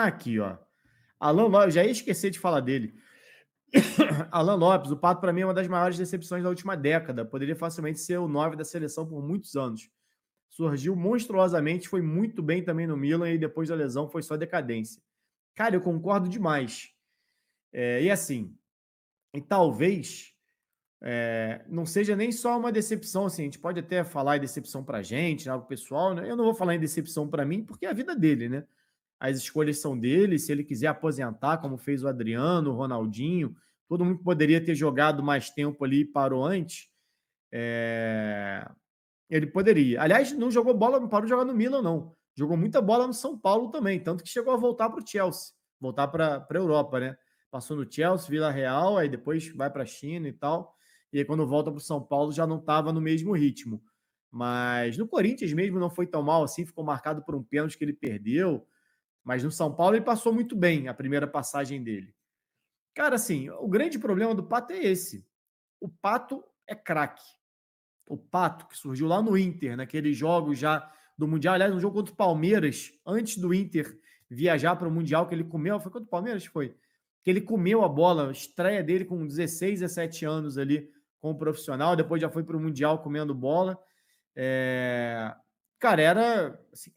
Ah, aqui, ó. Alan Lopes, já ia esquecer de falar dele. Alan Lopes, o Pato para mim é uma das maiores decepções da última década. Poderia facilmente ser o 9 da seleção por muitos anos. Surgiu monstruosamente, foi muito bem também no Milan e depois da lesão foi só decadência. Cara, eu concordo demais. E assim, e talvez não seja nem só uma decepção, assim, a gente pode até falar em decepção pra gente, algo pessoal, né? Eu não vou falar em decepção para mim, porque é a vida dele, né? As escolhas são dele, se ele quiser aposentar, como fez o Adriano, o Ronaldinho, todo mundo poderia ter jogado mais tempo ali e parou antes, ele poderia. Aliás, não jogou bola, não parou de jogar no Milan, não. Jogou muita bola no São Paulo também, tanto que chegou a voltar para o Chelsea, voltar para a Europa, né? Passou no Chelsea, Vila Real, aí depois vai para a China e tal. E aí, quando volta para o São Paulo, já não estava no mesmo ritmo. Mas no Corinthians mesmo não foi tão mal assim, ficou marcado por um pênalti que ele perdeu. Mas no São Paulo ele passou muito bem a primeira passagem dele. Cara, assim, o grande problema do Pato é esse. O Pato é craque. O Pato, que surgiu lá no Inter, naqueles jogos já do Mundial, aliás, um jogo contra o Palmeiras, antes do Inter viajar para o Mundial, que ele comeu, foi contra o Palmeiras? Foi. Que ele comeu a bola, estreia dele com 16, 17 anos ali como profissional, depois já foi para o Mundial comendo bola. Cara, era. Assim,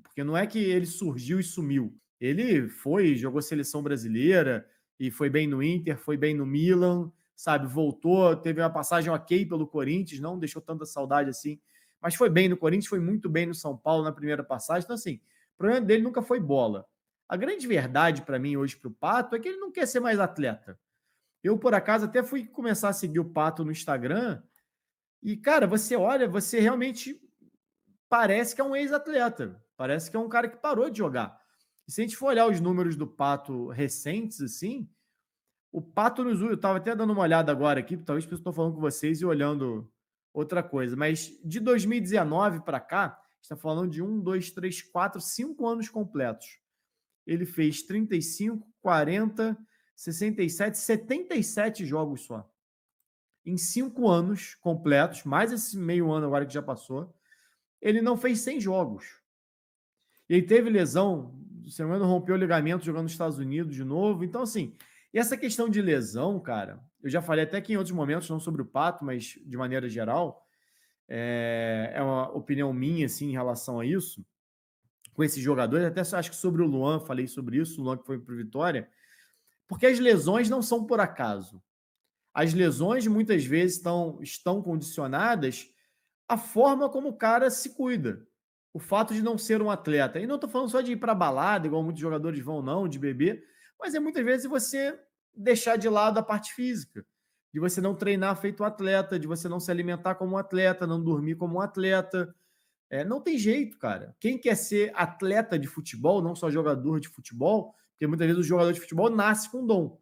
porque não é que ele surgiu e sumiu. Ele foi, jogou seleção brasileira e foi bem no Inter, foi bem no Milan, sabe? Voltou, teve uma passagem ok pelo Corinthians, não deixou tanta saudade assim, mas foi bem no Corinthians, foi muito bem no São Paulo na primeira passagem. Então, assim, o problema dele nunca foi bola. A grande verdade para mim hoje para o Pato é que ele não quer ser mais atleta. Eu, por acaso, até fui começar a seguir o Pato no Instagram e, cara, você olha, você realmente parece que é um ex-atleta. Parece que é um cara que parou de jogar. E se a gente for olhar os números do Pato recentes, assim, o Pato nos. Eu estava até dando uma olhada agora aqui, talvez porque eu estou falando com vocês e olhando outra coisa, mas de 2019 para cá, está falando de 5 anos completos. Ele fez 35, 40, 67, 77 jogos só. Em 5 anos completos, mais esse meio ano agora que já passou, ele não fez 100 jogos. Ele teve lesão, se não me engano, rompeu o ligamento jogando nos Estados Unidos de novo. Então, assim, e essa questão de lesão, cara, eu já falei até aqui em outros momentos, não sobre o Pato, mas de maneira geral, é uma opinião minha, assim, em relação a isso, com esses jogadores, até acho que sobre o Luan, falei sobre isso, o Luan que foi para o Vitória, porque as lesões não são por acaso. As lesões muitas vezes estão condicionadas à forma como o cara se cuida. O fato de não ser um atleta. E não estou falando só de ir para balada, igual muitos jogadores vão, não, de beber, mas é muitas vezes você deixar de lado a parte física, de você não treinar feito um atleta, de você não se alimentar como um atleta, não dormir como um atleta. Não tem jeito, cara. Quem quer ser atleta de futebol, não só jogador de futebol, porque muitas vezes o jogador de futebol nasce com dom.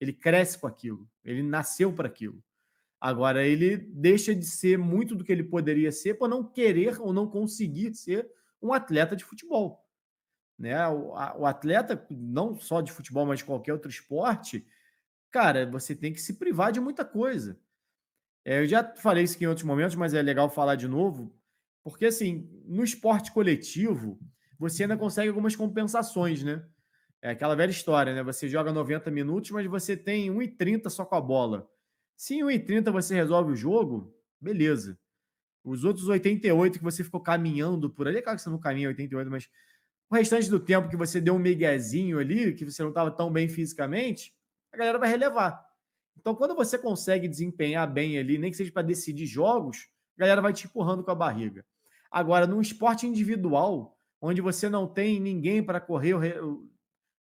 Ele cresce com aquilo. Ele nasceu para aquilo. Agora, ele deixa de ser muito do que ele poderia ser por não querer ou não conseguir ser um atleta de futebol. Né? O atleta, não só de futebol, mas de qualquer outro esporte, cara, você tem que se privar de muita coisa. Eu já falei isso aqui em outros momentos, mas é legal falar de novo, porque assim, no esporte coletivo, você ainda consegue algumas compensações, né? É aquela velha história, né? Você joga 90 minutos, mas você tem 1,30 só com a bola. Se em 1,30 você resolve o jogo, beleza. Os outros 88 que você ficou caminhando por ali, é claro que você não caminha 88, mas o restante do tempo que você deu um miguezinho ali, que você não estava tão bem fisicamente, a galera vai relevar. Então, quando você consegue desempenhar bem ali, nem que seja para decidir jogos, a galera vai te empurrando com a barriga. Agora, num esporte individual, onde você não tem ninguém para correr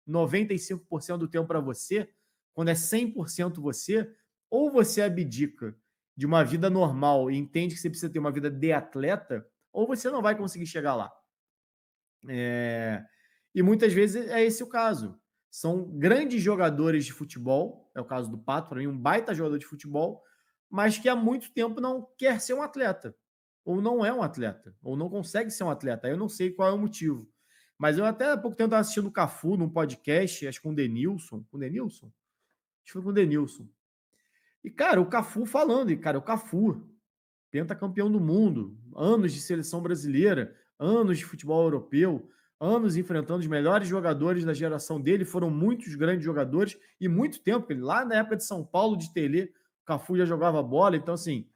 95% do tempo para você, quando é 100% você, ou você abdica de uma vida normal e entende que você precisa ter uma vida de atleta, ou você não vai conseguir chegar lá. E muitas vezes é esse o caso. São grandes jogadores de futebol, é o caso do Pato, para mim, um baita jogador de futebol, mas que há muito tempo não quer ser um atleta, ou não é um atleta, ou não consegue ser um atleta. Eu não sei qual é o motivo. Mas eu até há pouco tempo estava assistindo o Cafu num podcast, acho que com o Denilson. Com o Denilson? Acho que foi com o Denilson. E, cara, o Cafu falando, e, cara, o Cafu, pentacampeão do mundo, anos de seleção brasileira, anos de futebol europeu, anos enfrentando os melhores jogadores da geração dele, foram muitos grandes jogadores e muito tempo, lá na época de São Paulo, de Telê, o Cafu já jogava bola, então assim,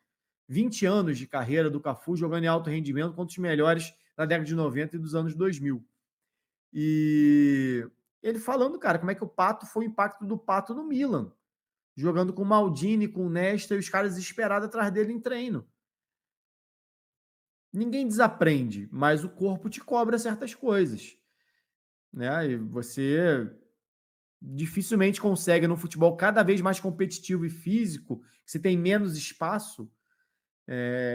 20 anos de carreira do Cafu jogando em alto rendimento contra os melhores da década de 90 e dos anos 2000. E ele falando, cara, como é que o Pato foi o impacto do Pato no Milan, jogando com o Maldini, com o Nesta e os caras desesperados atrás dele em treino. Ninguém desaprende, mas o corpo te cobra certas coisas, né? E você dificilmente consegue no futebol cada vez mais competitivo e físico, que você tem menos espaço,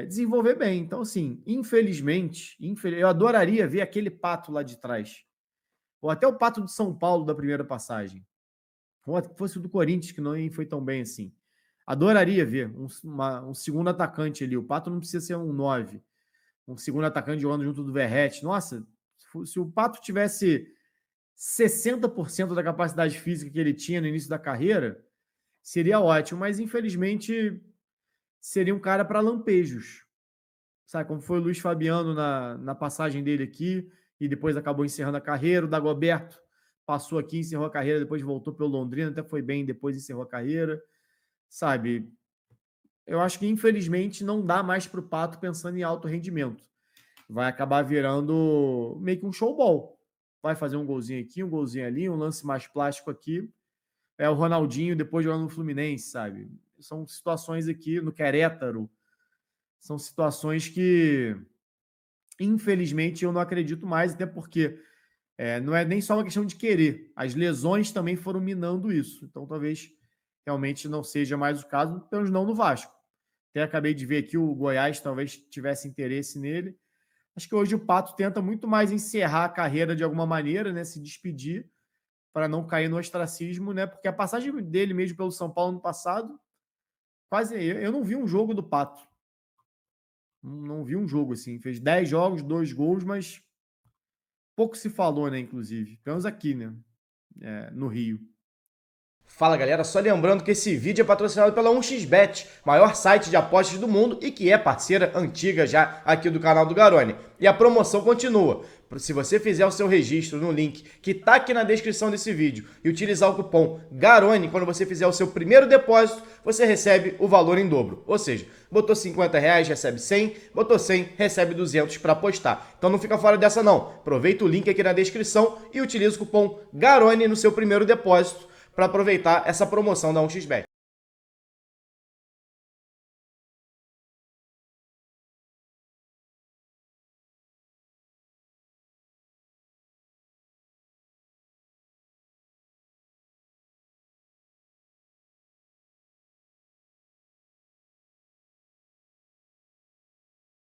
desenvolver bem. Então, assim, infelizmente, eu adoraria ver aquele Pato lá de trás, ou até o Pato de São Paulo da primeira passagem, ou até que fosse o do Corinthians, que não foi tão bem assim. Adoraria ver um segundo atacante ali. O Pato não precisa ser um 9, um segundo atacante jogando junto do Verratti. Nossa, se o Pato tivesse 60% da capacidade física que ele tinha no início da carreira, seria ótimo, mas infelizmente seria um cara para lampejos. Sabe, como foi o Luiz Fabiano na passagem dele aqui e depois acabou encerrando a carreira. O Dagoberto passou aqui, encerrou a carreira, depois voltou pelo Londrina, até foi bem, depois encerrou a carreira. Sabe, eu acho que infelizmente não dá mais para o Pato pensando em alto rendimento. Vai acabar virando meio que um showball. Vai fazer um golzinho aqui, um golzinho ali, um lance mais plástico aqui. É o Ronaldinho depois jogando no Fluminense, sabe? São situações aqui no Querétaro. São situações que, infelizmente, eu não acredito mais, até porque não é nem só uma questão de querer. As lesões também foram minando isso. Então, talvez realmente não seja mais o caso, pelo menos não no Vasco. Até acabei de ver aqui o Goiás talvez tivesse interesse nele. Acho que hoje o Pato tenta muito mais encerrar a carreira de alguma maneira, né? Se despedir, para não cair no ostracismo, né? Porque a passagem dele mesmo pelo São Paulo no passado, quase eu não vi um jogo do Pato. Não vi um jogo assim. Fez 10 jogos, 2 gols, mas pouco se falou, né? Inclusive. Pelo menos aqui, né? No Rio. Fala galera, só lembrando que esse vídeo é patrocinado pela 1xBet, maior site de apostas do mundo e que é parceira antiga já aqui do canal do Garone. E a promoção continua. Se você fizer o seu registro no link que está aqui na descrição desse vídeo e utilizar o cupom GARONE, quando você fizer o seu primeiro depósito, você recebe o valor em dobro. Ou seja, botou R$50, recebe 100, botou 100, recebe 200 para apostar. Então não fica fora dessa não. Aproveita o link aqui na descrição e utiliza o cupom GARONE no seu primeiro depósito para aproveitar essa promoção da 1xBet.